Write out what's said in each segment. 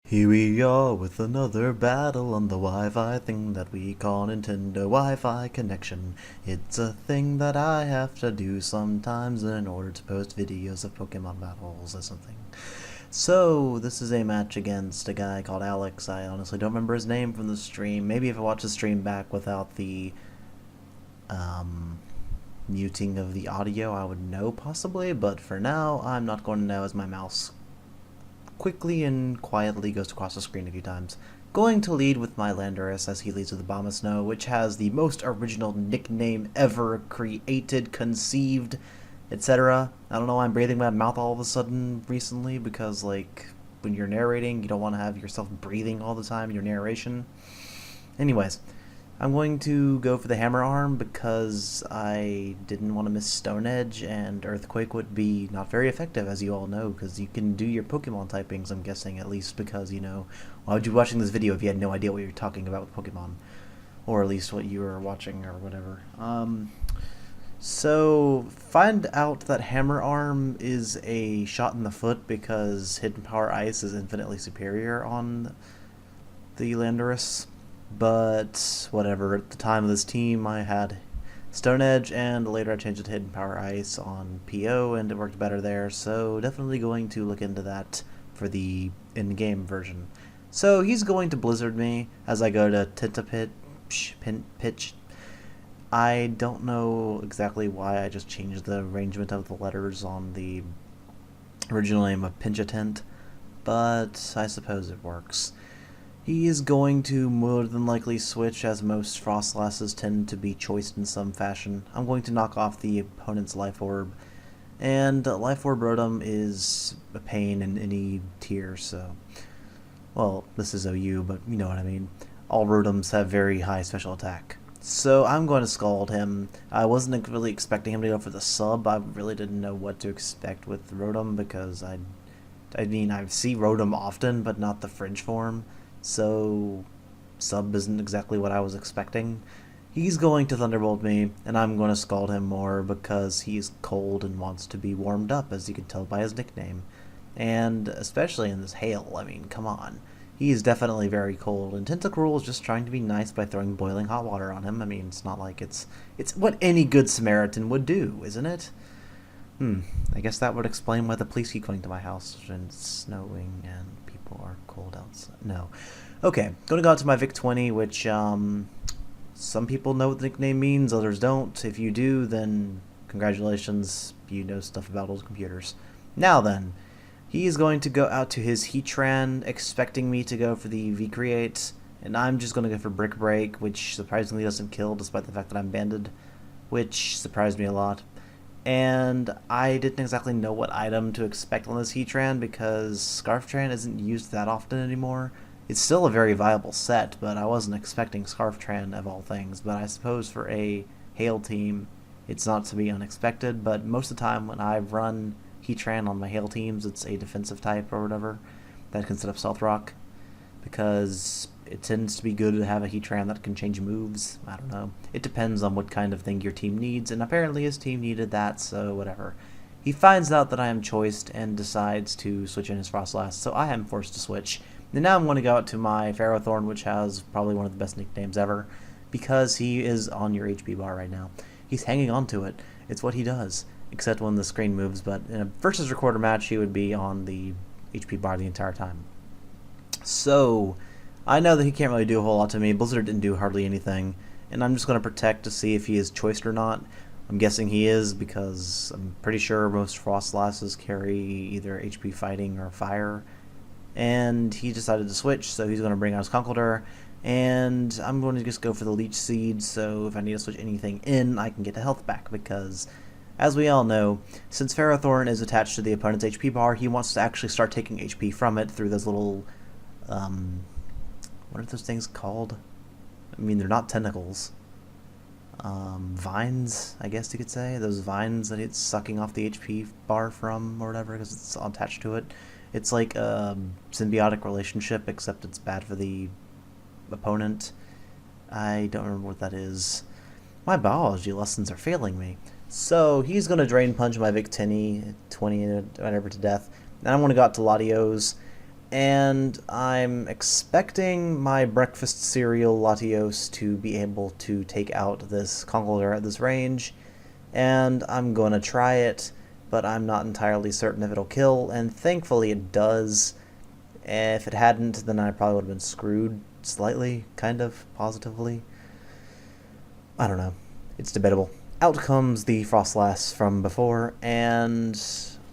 Here we are with another battle on the Wi-Fi thing that we call Nintendo Wi-Fi connection. It's a thing that I have to do sometimes in order to post videos of Pokemon battles or something. So, this is a match against a guy called Alex. I honestly don't remember his name from the stream. Maybe if I watch the stream back without the muting of the audio, I would know possibly, but for now, I'm not going to know as my mouse quickly and quietly goes across the screen a few times. Going to lead with my Landorus as he leads with the Abomasnow, which has the most original nickname ever created, conceived, etc. I don't know why I'm breathing my mouth all of a sudden recently, because like when you're narrating, you don't want to have yourself breathing all the time in your narration. Anyways, I'm going to go for the Hammer Arm because I didn't want to miss Stone Edge, and Earthquake would be not very effective, as you all know, because you can do your Pokemon typings, I'm guessing, at least because, you know, why would you be watching this video if you had no idea what you're talking about with Pokemon? Or at least what you were watching, or whatever. So, find out that Hammer Arm is a shot in the foot because Hidden Power Ice is infinitely superior on the Landorus. But whatever, at the time of this team I had Stone Edge, and later I changed it to Hidden Power Ice on PO and it worked better there, so definitely going to look into that for the in-game version. So he's going to Blizzard me as I go to Pitch. I don't know exactly why I just changed the arrangement of the letters on the original name of Pinchatent, but I suppose it works. He is going to more than likely switch, as most Frostlasses tend to be choiced in some fashion. I'm going to knock off the opponent's Life Orb, and Life Orb Rotom is a pain in any tier, so... Well, this is OU, but you know what I mean. All Rotoms have very high special attack. So I'm going to Scald him. I wasn't really expecting him to go for the sub. I really didn't know what to expect with Rotom, because I see Rotom often, but not the fridge form. So, sub isn't exactly what I was expecting. He's going to Thunderbolt me, and I'm going to Scald him more because he's cold and wants to be warmed up, as you can tell by his nickname. And especially in this hail, I mean, come on. He is definitely very cold, and Tentacruel is just trying to be nice by throwing boiling hot water on him. I mean, it's not like it's what any good Samaritan would do, isn't it? I guess that would explain why the police keep coming to my house and it's snowing and people are cold outside. No. Okay, going to go out to my Vic-20, which, some people know what the nickname means, others don't. If you do, then congratulations, you know stuff about old computers. Now then, he is going to go out to his Heatran, expecting me to go for the V-Create, and I'm just going to go for Brick Break, which surprisingly doesn't kill despite the fact that I'm banded, which surprised me a lot. And I didn't exactly know what item to expect on this Heatran because Scarftran isn't used that often anymore. It's still a very viable set, but I wasn't expecting Scarftran of all things. But I suppose for a Hail team, it's not to be unexpected, but most of the time when I've run Heatran on my Hail teams, it's a defensive type or whatever that can set up Stealth Rock, because it tends to be good to have a Heatran that can change moves. I don't know. It depends on what kind of thing your team needs, and apparently his team needed that, so whatever. He finds out that I am choiced and decides to switch in his Frostlass, so I am forced to switch. And now I'm going to go out to my Ferrothorn, which has probably one of the best nicknames ever, because he is on your HP bar right now. He's hanging on to it. It's what he does, except when the screen moves, but in a versus recorder match, he would be on the HP bar the entire time. So, I know that he can't really do a whole lot to me. Blizzard didn't do hardly anything, and I'm just going to protect to see if he is choiced or not. I'm guessing he is, because I'm pretty sure most Frostlasses carry either HP Fighting or Fire, and he decided to switch, so he's going to bring out his Conkeldurr, and I'm going to just go for the Leech Seed, so if I need to switch anything in, I can get the health back, because, as we all know, since Ferrothorn is attached to the opponent's HP bar, he wants to actually start taking HP from it through those little, what are those things called? I mean, they're not tentacles. Vines, I guess you could say. Those vines that it's sucking off the HP bar from, or whatever, because it's attached to it. It's like a symbiotic relationship, except it's bad for the opponent. I don't remember what that is. My biology lessons are failing me. So, he's going to Drain Punch my Vic-20, whatever, to death. Then I'm going to go out to Latios, And I'm expecting my breakfast cereal Latios to be able to take out this Conkeldurr at this range, and I'm going to try it, but I'm not entirely certain if it'll kill, and thankfully it does. If it hadn't, then I probably would have been screwed slightly, kind of, positively. I don't know. It's debatable. Out comes the Frostlass from before, and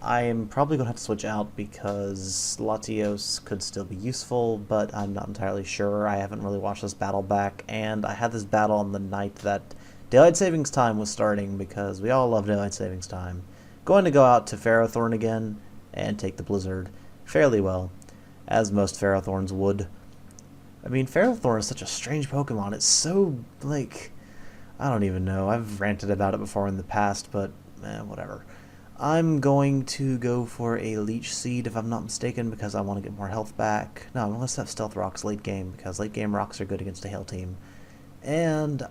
I am probably going to have to switch out because Latios could still be useful, but I'm not entirely sure. I haven't really watched this battle back, and I had this battle on the night that Daylight Savings Time was starting because we all love Daylight Savings Time. Going to go out to Ferrothorn again and take the Blizzard fairly well, as most Ferrothorns would. I mean, Ferrothorn is such a strange Pokemon. It's so, like, I don't even know. I've ranted about it before in the past, but whatever. I'm going to go for a Leech Seed, if I'm not mistaken, because I want to get more health back. No, I'm going to have Stealth Rocks late game, because late game rocks are good against a Hail Team. And,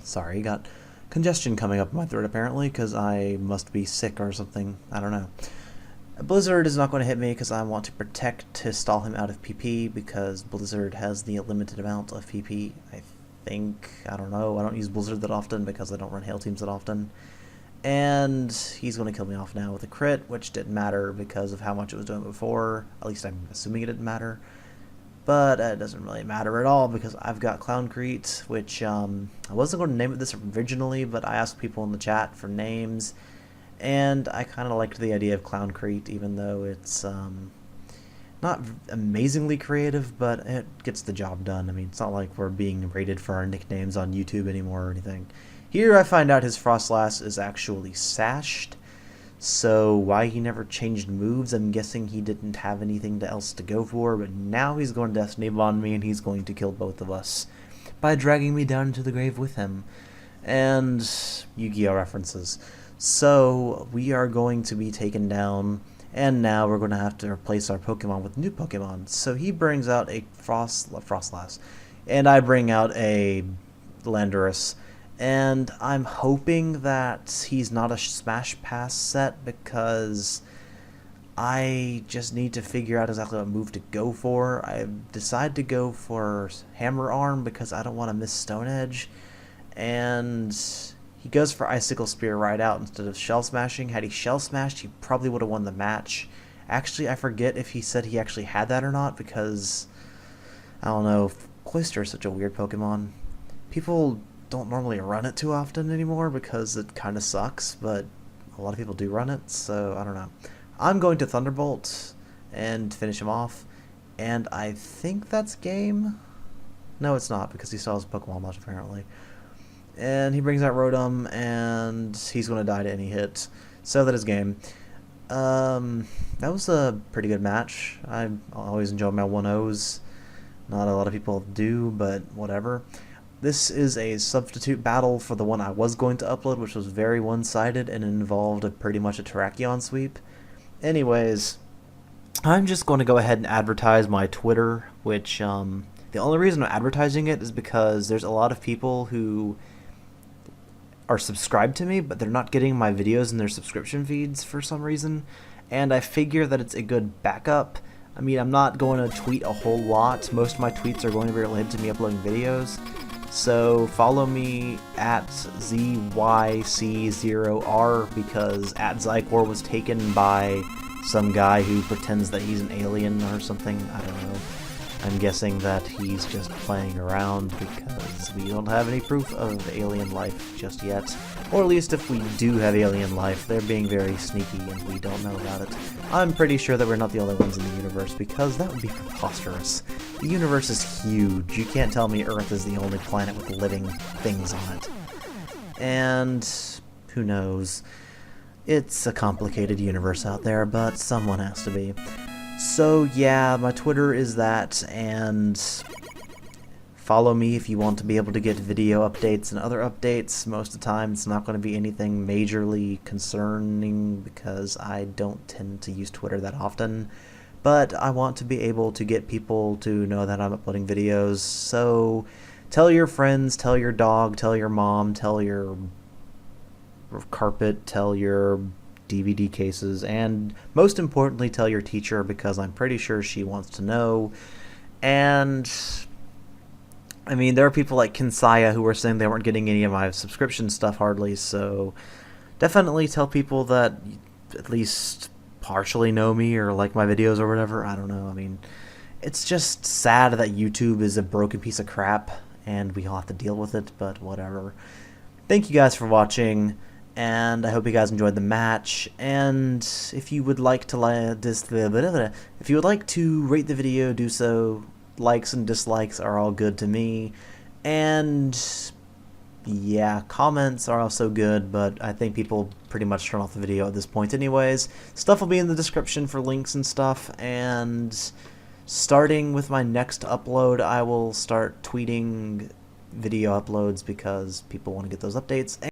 sorry, got congestion coming up in my throat apparently, because I must be sick or something. I don't know. Blizzard is not going to hit me because I want to protect to stall him out of PP, because Blizzard has the limited amount of PP, I think. I don't know. I don't use Blizzard that often because I don't run Hail Teams that often. And he's going to kill me off now with a crit, which didn't matter because of how much it was doing before. At least I'm assuming it didn't matter. But it doesn't really matter at all because I've got Clowncrete, which I wasn't going to name it this originally, but I asked people in the chat for names. And I kind of liked the idea of Clowncrete, even though it's not amazingly creative, but it gets the job done. I mean, it's not like we're being rated for our nicknames on YouTube anymore or anything. Here I find out his Frostlass is actually sashed, so why he never changed moves, I'm guessing he didn't have anything else to go for, but now he's going to Destiny Bond me and he's going to kill both of us by dragging me down into the grave with him. And Yu-Gi-Oh! References. So we are going to be taken down, and now we're going to have to replace our Pokemon with new Pokemon. So he brings out a Frostlass, and I bring out a Landorus. And I'm hoping that he's not a Smash Pass set because I just need to figure out exactly what move to go for. I decided to go for Hammer Arm because I don't want to miss Stone Edge. And he goes for Icicle Spear right out instead of Shell Smashing. Had he Shell Smashed, he probably would have won the match. Actually, I forget if he said he actually had that or not because, I don't know, Cloyster is such a weird Pokemon. People don't normally run it too often anymore because it kind of sucks, but a lot of people do run it, so I don't know. I'm going to Thunderbolt and finish him off, and I think that's game? No, it's not, because he still has Pokemon left, apparently. And he brings out Rotom, and he's going to die to any hit, so that is game. That was a pretty good match. I always enjoy my 1-0s. Not a lot of people do, but whatever. This is a substitute battle for the one I was going to upload, which was very one-sided and involved pretty much a Terrakion sweep. Anyways, I'm just going to go ahead and advertise my Twitter, which the only reason I'm advertising it is because there's a lot of people who are subscribed to me, but they're not getting my videos in their subscription feeds for some reason, and I figure that it's a good backup. I mean, I'm not going to tweet a whole lot. Most of my tweets are going to be related to me uploading videos. So follow me at ZYC0R because at Zycor was taken by some guy who pretends that he's an alien or something. I don't know. I'm guessing that he's just playing around because we don't have any proof of alien life just yet. Or at least if we do have alien life, they're being very sneaky and we don't know about it. I'm pretty sure that we're not the only ones in the universe because that would be preposterous. The universe is huge. You can't tell me Earth is the only planet with living things on it. And who knows? It's a complicated universe out there, but someone has to be. So yeah, my Twitter is that, and follow me if you want to be able to get video updates and other updates. Most of the time it's not going to be anything majorly concerning because I don't tend to use Twitter that often, but I want to be able to get people to know that I'm uploading videos. So tell your friends, tell your dog, tell your mom, tell your carpet, tell your DVD cases, and most importantly, tell your teacher, because I'm pretty sure she wants to know. And I mean, there are people like Kinsaya who were saying they weren't getting any of my subscription stuff hardly, so definitely tell people that at least partially know me or like my videos or whatever. I don't know. I mean, it's just sad that YouTube is a broken piece of crap and we all have to deal with it, but whatever. Thank you guys for watching, and I hope you guys enjoyed the match. And if you would like to if you would like to rate the video, do so. Likes and dislikes are all good to me, and yeah, comments are also good, but I think people pretty much turn off the video at this point anyways. Stuff will be in the description for links and stuff, and starting with my next upload, I will start tweeting video uploads because people want to get those updates.